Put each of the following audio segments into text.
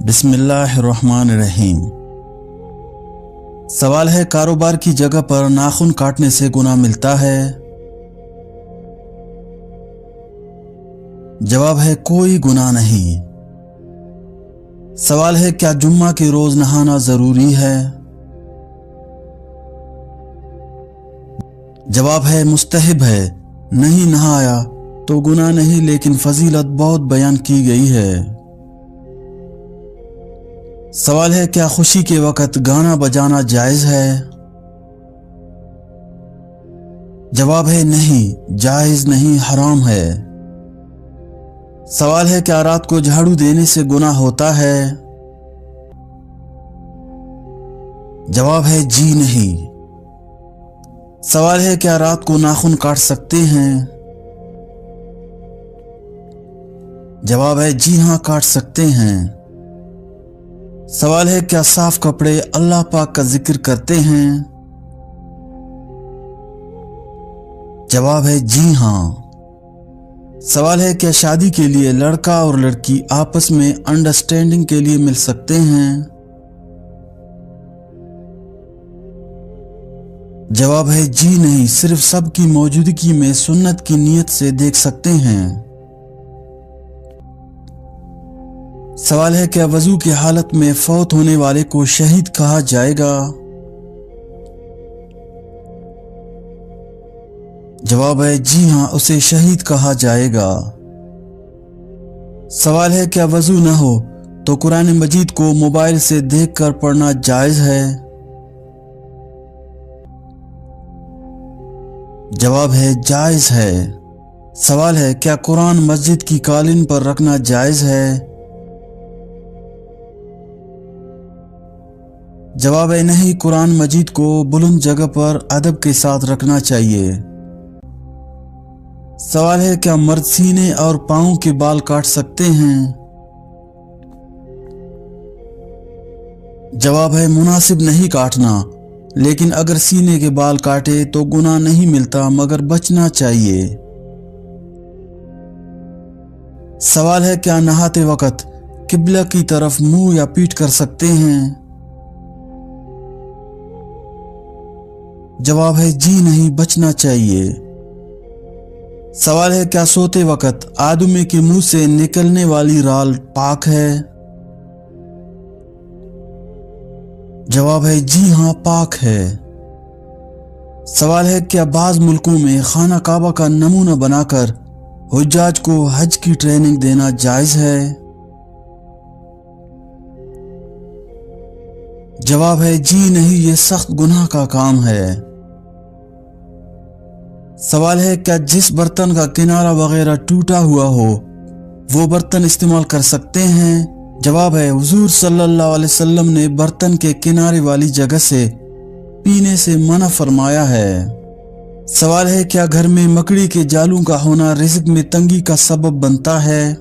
बिस्मिल्लाहिर्रहमानिर्रहीम। सवाल है, कारोबार की जगह पर नाखून काटने से गुनाह मिलता है? जवाब है, कोई गुनाह नहीं। सवाल है, क्या जुम्मा के रोज नहाना जरूरी है? जवाब है, मुस्तहब है। नहीं नहाया तो गुनाह नहीं, लेकिन फजीलत बहुत बयान की गई है। सवाल है, क्या खुशी के वक्त गाना बजाना जायज है? जवाब है, नहीं, जायज नहीं, हराम है। सवाल है, क्या रात को झाड़ू देने से गुनाह होता है? जवाब है, जी नहीं। सवाल है, क्या रात को नाखून काट सकते हैं? जवाब है, जी हां, काट सकते हैं। सवाल है, क्या साफ कपड़े अल्लाह पाक का जिक्र करते हैं? जवाब है, जी हां। सवाल है, क्या शादी के लिए लड़का और लड़की आपस में अंडरस्टैंडिंग के लिए मिल सकते हैं? जवाब है, जी नहीं, सिर्फ सबकी मौजूदगी में सुन्नत की नीयत से देख सकते हैं। सवाल है, क्या वजू की हालत में फौत होने वाले को शहीद कहा जाएगा? जवाब है, जी हां, उसे शहीद कहा जाएगा। सवाल है, क्या वजू न हो तो कुरान मजीद को मोबाइल से देखकर पढ़ना जायज है? जवाब है, जायज है। सवाल है, क्या कुरान मस्जिद की कालीन पर रखना जायज है? जवाब है, नहीं, कुरान मजीद को बुलंद जगह पर अदब के साथ रखना चाहिए। सवाल है, क्या मर्द सीने और पांव के बाल काट सकते हैं? जवाब है, मुनासिब नहीं काटना, लेकिन अगर सीने के बाल काटे तो गुनाह नहीं मिलता, मगर बचना चाहिए। सवाल है, क्या नहाते वक्त किबला की तरफ मुंह या पीठ कर सकते हैं? जवाब है, जी नहीं, बचना चाहिए। सवाल है, क्या सोते वक्त आदमी के मुंह से निकलने वाली राल पाक है? जवाब है, जी हां, पाक है। सवाल है, क्या बाज मुल्कों में खाना काबा का नमूना बनाकर हुज्जाज को हज की ट्रेनिंग देना जायज है? जवाब है, जी नहीं, ये सख्त गुनाह का काम है। सवाल है, क्या जिस बर्तन का किनारा वगैरह टूटा हुआ हो वो बर्तन इस्तेमाल कर सकते हैं? जवाब है, हुजूर सल्लल्लाहु अलैहि वसल्लम ने बर्तन के किनारे वाली जगह से पीने से मना फरमाया है। सवाल है, क्या घर में मकड़ी के जालों का होना रिज़्क में तंगी का सबब बनता है?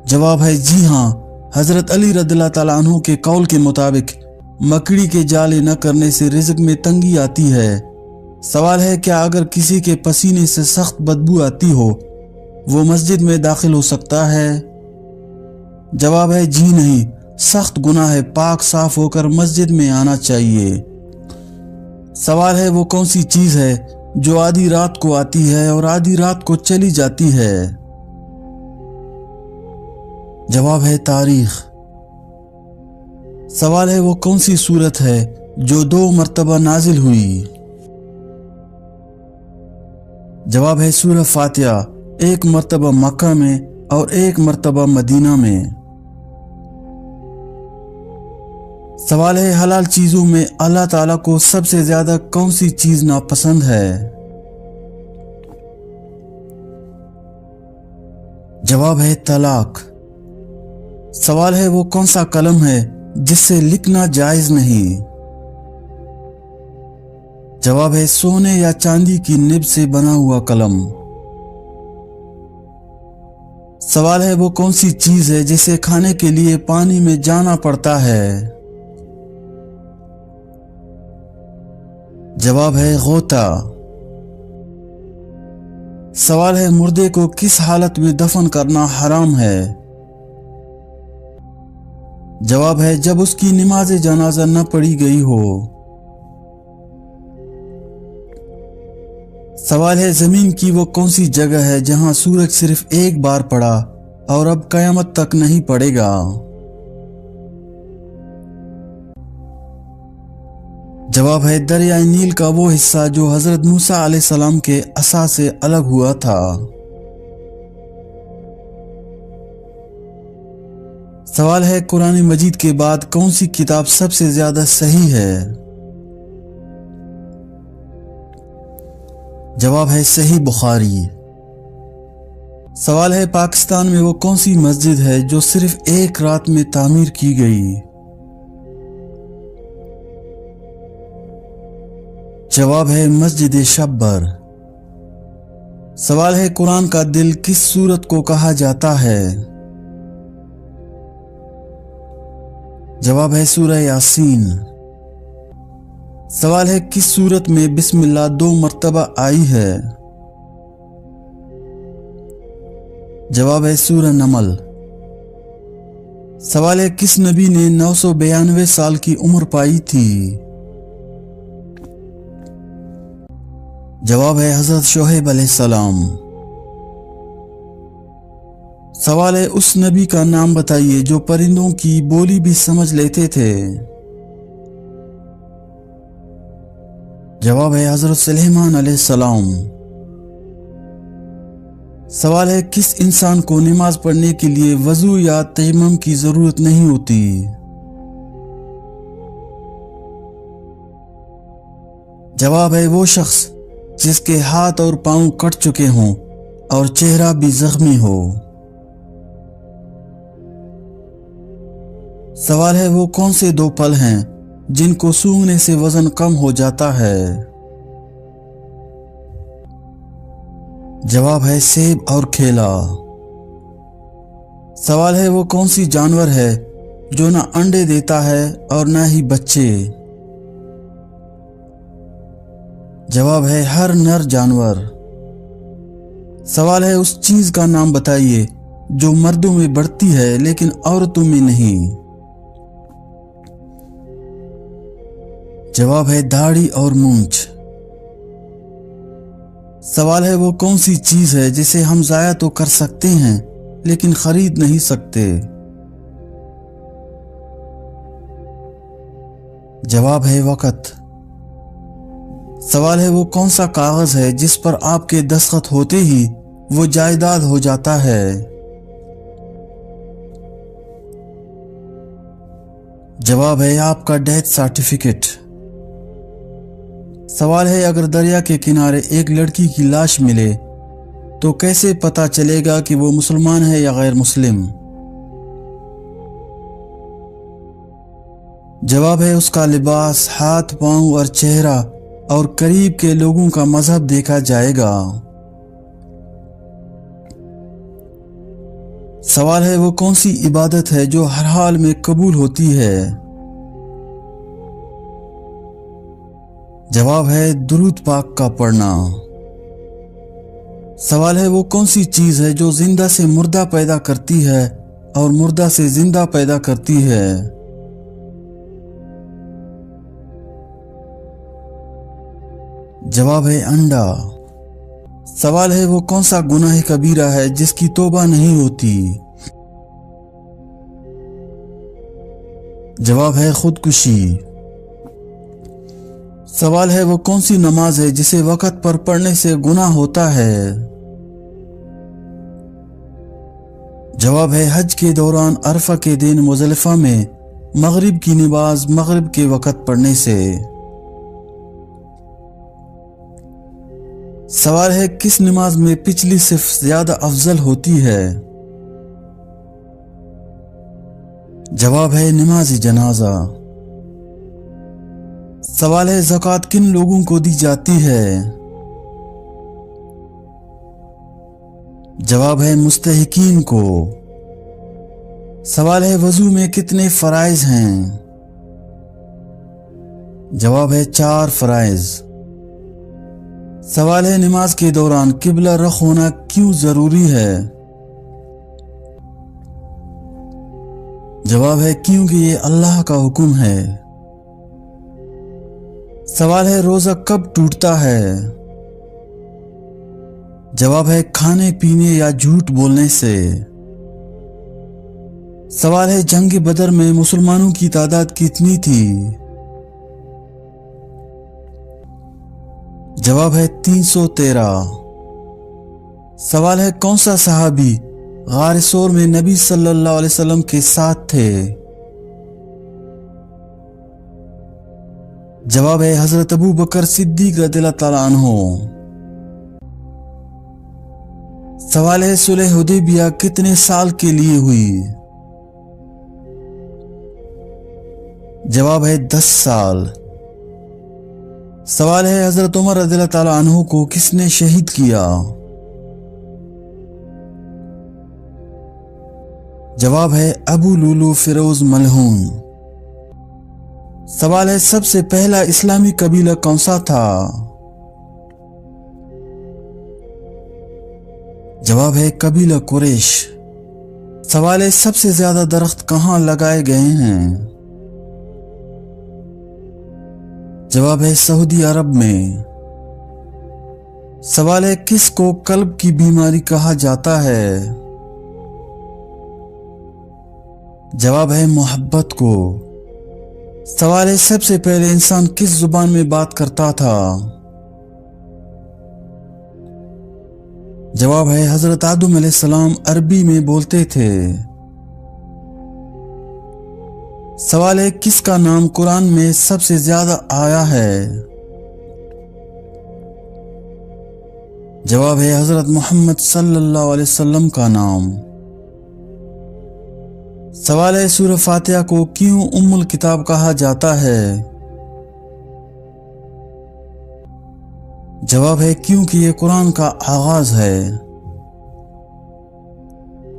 जवाब है, जी हां, हजरत अली रज़ियल्लाहु ताला अन्हु के कौल के मुताबिक मकड़ी के जाले न करने से रिज़्क में तंगी आती है। सवाल है, क्या अगर किसी के पसीने से सख्त बदबू आती हो वो मस्जिद में दाखिल हो सकता है? जवाब है, जी नहीं, सख्त गुनाह है, पाक साफ होकर मस्जिद में आना चाहिए। सवाल है, वो कौन सी चीज है जो आधी रात को आती है और आधी रात को चली जाती है? जवाब है, तारीख। सवाल है, वो कौन सी सूरत है जो 2 मर्तबा नाजिल हुई? जवाब है, सूरह फातिहा, 1 मर्तबा मक्का में और 1 मर्तबा मदीना में। सवाल है, हलाल चीजों में अल्लाह ताला को सबसे ज्यादा कौन सी चीज नापसंद है? जवाब है, तलाक। सवाल है, वो कौन सा कलम है जिससे लिखना जायज नहीं? जवाब है, सोने या चांदी की निब से बना हुआ कलम। सवाल है, वो कौन सी चीज है जिसे खाने के लिए पानी में जाना पड़ता है? जवाब है, गोता। सवाल है मुर्दे को किस हालत में दफन करना हराम है? जवाब है जब उसकी नमाज जनाजा न पढ़ी गई हो। सवाल है जमीन की वो कौन सी जगह है जहां सूरज सिर्फ एक बार पड़ा और अब कयामत तक नहीं पड़ेगा? जवाब है दरिया नील का वो हिस्सा जो हजरत मूसा अलैहिस्सलाम के असा से अलग हुआ था। सवाल है कुरान मजीद के बाद कौन सी किताब सबसे ज्यादा सही है? जवाब है सही बुखारी। सवाल है पाकिस्तान में वो कौन सी मस्जिद है जो सिर्फ एक रात में तामीर की गई? जवाब है मस्जिद शब्बर। सवाल है कुरान का दिल किस सूरत को कहा जाता है? जवाब है सूरह यासीन। सवाल है किस सूरत में बिस्मिल्लाह 2 मर्तबा आई है? जवाब है सूरह नमल। सवाल है किस नबी ने 992 साल की उम्र पाई थी? जवाब है हजरत शोएब अलैहिस्सलाम। सवाल है उस नबी का नाम बताइए जो परिंदों की बोली भी समझ लेते थे। जवाब है हजरत सुलेमान अलैहिस्सलाम। सवाल है किस इंसान को नमाज पढ़ने के लिए वजू या तयम्मुम की जरूरत नहीं होती? जवाब है वो शख्स जिसके हाथ और पांव कट चुके हों और चेहरा भी जख्मी हो। सवाल है वो कौन से 2 फल हैं जिनको सूंघने से वजन कम हो जाता है? जवाब है सेब और केला। सवाल है वो कौन सी जानवर है जो ना अंडे देता है और ना ही बच्चे? जवाब है हर नर जानवर। सवाल है उस चीज का नाम बताइए जो मर्दों में बढ़ती है लेकिन औरतों में नहीं। जवाब है दाढ़ी और मूंछ। सवाल है वो कौन सी चीज है जिसे हम जाया तो कर सकते हैं लेकिन खरीद नहीं सकते? जवाब है वक़्त। सवाल है वो कौन सा कागज है जिस पर आपके दस्तखत होते ही वो जायदाद हो जाता है? जवाब है आपका डेथ सर्टिफिकेट। सवाल है अगर दरिया के किनारे एक लड़की की लाश मिले तो कैसे पता चलेगा कि वो मुसलमान है या गैर मुस्लिम? जवाब है उसका लिबास, हाथ, पांव और चेहरा और करीब के लोगों का मजहब देखा जाएगा। सवाल है वो कौन सी इबादत है जो हर हाल में कबूल होती है? जवाब है दुरूद पाक का पढ़ना। सवाल है वो कौन सी चीज है जो जिंदा से मुर्दा पैदा करती है और मुर्दा से जिंदा पैदा करती है? जवाब है अंडा। सवाल है वो कौन सा गुनाह कबीरा है जिसकी तौबा नहीं होती? जवाब है खुदकुशी। सवाल है वो कौन सी नमाज है जिसे वक़्त पर पढ़ने से गुनाह होता है? जवाब है हज के दौरान अरफा के दिन मुज़दलिफ़ा में मगरिब की नमाज मगरिब के वक़्त पढ़ने से। सवाल है किस नमाज में पिछली सिर्फ ज्यादा अफजल होती है? जवाब है नमाज जनाजा। सवाल है ज़कात किन लोगों को दी जाती है? जवाब है मुस्तहिकीन को। सवाल है वजू में कितने फराइज हैं? जवाब है 4 फराइज। سوال ہے نماز کے دوران قبلہ رخ ہونا کیوں ضروری ہے؟ جواب ہے کیونکہ یہ اللہ کا حکم ہے۔ سوال ہے روزہ کب ٹوٹتا ہے؟ جواب ہے کھانے پینے یا جھوٹ بولنے سے۔ سوال ہے جنگ بدر میں مسلمانوں کی تعداد کتنی تھی؟ جواب ہے 313۔ سوال ہے کون سا صحابی غار ثور میں نبی صلی اللہ علیہ وسلم کے ساتھ تھے؟ جواب ہے حضرت ابو بکر صدیق رضی اللہ تعالیٰ عنہ۔ سوال ہے صلح حدیبیہ کتنے سال کے لیے ہوئی؟ جواب ہے 10 سال۔ سوال ہے حضرت عمر رضی اللہ تعالیٰ عنہ کو کس نے شہید کیا؟ جواب ہے ابو لولو فیروز ملعون۔ سوال ہے سب سے پہلا اسلامی قبیلہ کون سا تھا؟ جواب ہے قبیلہ قریش۔ سوال ہے سب سے زیادہ درخت کہاں لگائے گئے ہیں؟ جواب ہے سعودی عرب میں۔ سوال ہے کس کو قلب کی بیماری کہا جاتا ہے؟ جواب ہے محبت کو۔ سوال ہے سب سے پہلے انسان کس زبان میں بات کرتا تھا؟ جواب ہے حضرت آدم علیہ السلام عربی میں بولتے تھے۔ سوال ہے کس کا نام قرآن میں سب سے زیادہ آیا ہے؟ جواب ہے حضرت محمد صلی اللہ علیہ وسلم کا نام۔ سوال ہے سورہ فاتحہ کو کیوں ام الکتاب کہا جاتا ہے؟ جواب ہے کیونکہ یہ قرآن کا آغاز ہے۔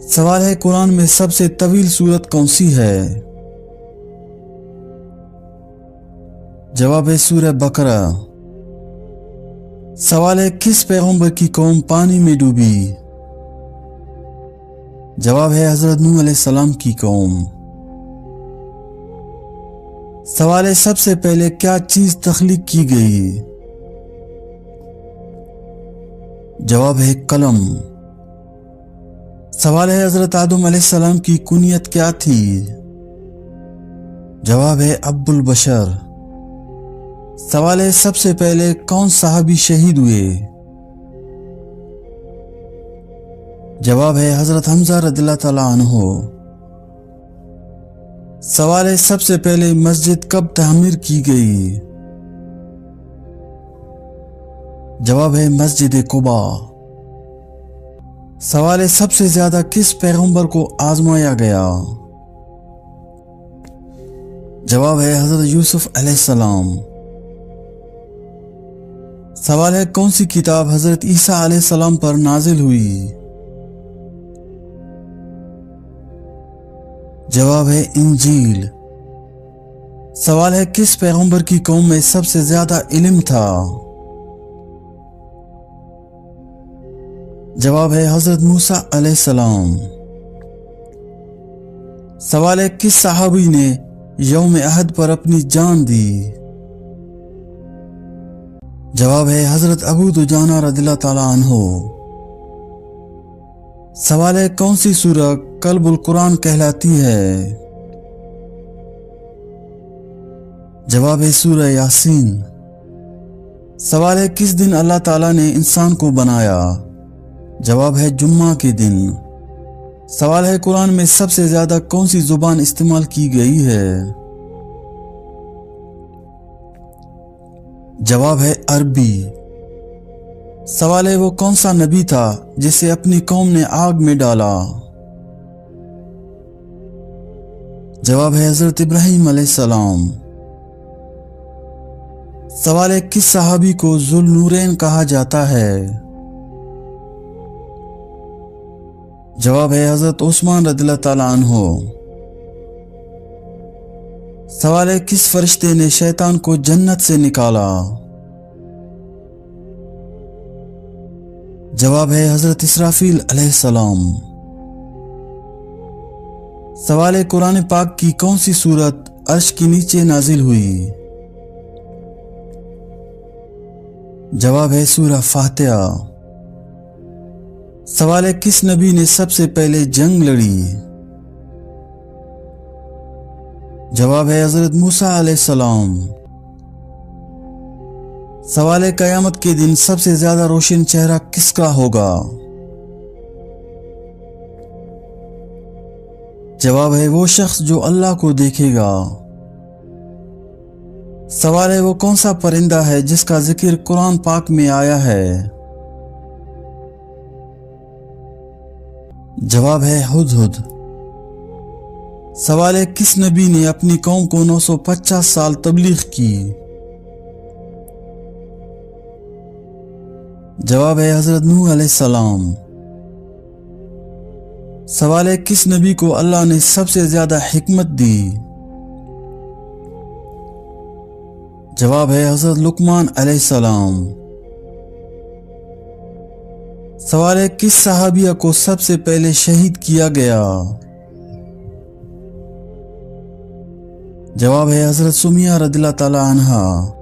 سوال ہے قرآن میں سب سے طویل سورت کون سی ہے؟ جواب ہے سورہ بقرہ۔ سوال ہے کس پیغمبر کی قوم پانی میں ڈوبی؟ جواب ہے حضرت نوح علیہ السلام کی قوم۔ سوال ہے سب سے پہلے کیا چیز تخلیق کی گئی؟ جواب ہے قلم۔ سوال ہے حضرت آدم علیہ السلام کی کنیت کیا تھی؟ جواب ہے ابو البشر۔ سوال ہے سب سے پہلے کون صحابی شہید ہوئے؟ جواب ہے حضرت حمزہ رضی اللہ تعالیٰ عنہ۔ سوال ہے سب سے پہلے مسجد کب تعمیر کی گئی؟ جواب ہے مسجد قباء۔ سوال ہے سب سے زیادہ کس پیغمبر کو آزمایا گیا؟ جواب ہے حضرت یوسف علیہ السلام۔ سوال ہے کون سی کتاب حضرت عیسیٰ علیہ السلام پر نازل ہوئی؟ جواب ہے انجیل۔ سوال ہے کس پیغمبر کی قوم میں سب سے زیادہ علم تھا؟ جواب ہے حضرت موسیٰ علیہ السلام۔ سوال ہے کس صحابی نے یوم احد پر اپنی جان دی؟ جواب ہے حضرت ابو دجانہ رضی اللہ تعالیٰ عنہ۔ سوال ہے کون سی سورہ قلب القرآن کہلاتی ہے؟ جواب ہے سورہ یاسین۔ سوال ہے کس دن اللہ تعالیٰ نے انسان کو بنایا؟ جواب ہے جمعہ کے دن۔ سوال ہے قرآن میں سب سے زیادہ کون سی زبان استعمال کی گئی ہے؟ جواب ہے عربی۔ سوال ہے وہ کون سا نبی تھا جسے اپنی قوم نے آگ میں ڈالا؟ جواب ہے حضرت ابراہیم علیہ السلام۔ سوال ہے کس صحابی کو ذو النورین کہا جاتا ہے؟ جواب ہے حضرت عثمان رضی اللہ تعالیٰ عنہ۔ سوال ہے کس فرشتے نے شیطان کو جنت سے نکالا؟ जवाब है हजरत इसराफील अलैहिस्सलाम। सवाल है कुरान पाक की कौन सी सूरत अर्श के नीचे नाजिल हुई? जवाब है सूरह फातिहा। सवाल है किस नबी ने सबसे पहले जंग लड़ी? जवाब है हजरत मूसा अलैहिस्सलाम। सवाल है कयामत के दिन सबसे ज्यादा रोशन चेहरा किसका होगा? जवाब है वो शख्स जो अल्लाह को देखेगा। सवाल है वो कौन सा परिंदा है जिसका जिक्र कुरान पाक में आया है? जवाब है हुदहुद। सवाल है किस नबी ने अपनी कौम को 950 साल तबलीग की? जवाब है हजरत नूह अलैहिस्सलाम। सवाल है किस नबी को अल्लाह ने सबसे ज्यादा हिकमत दी? जवाब है हजरत लुकमान अलैहिस्सलाम। सवाल है किस सहाबिया को सबसे पहले शहीद किया गया? जवाब है हजरत सुमिया रदियल्लाहु ताला अन्हा।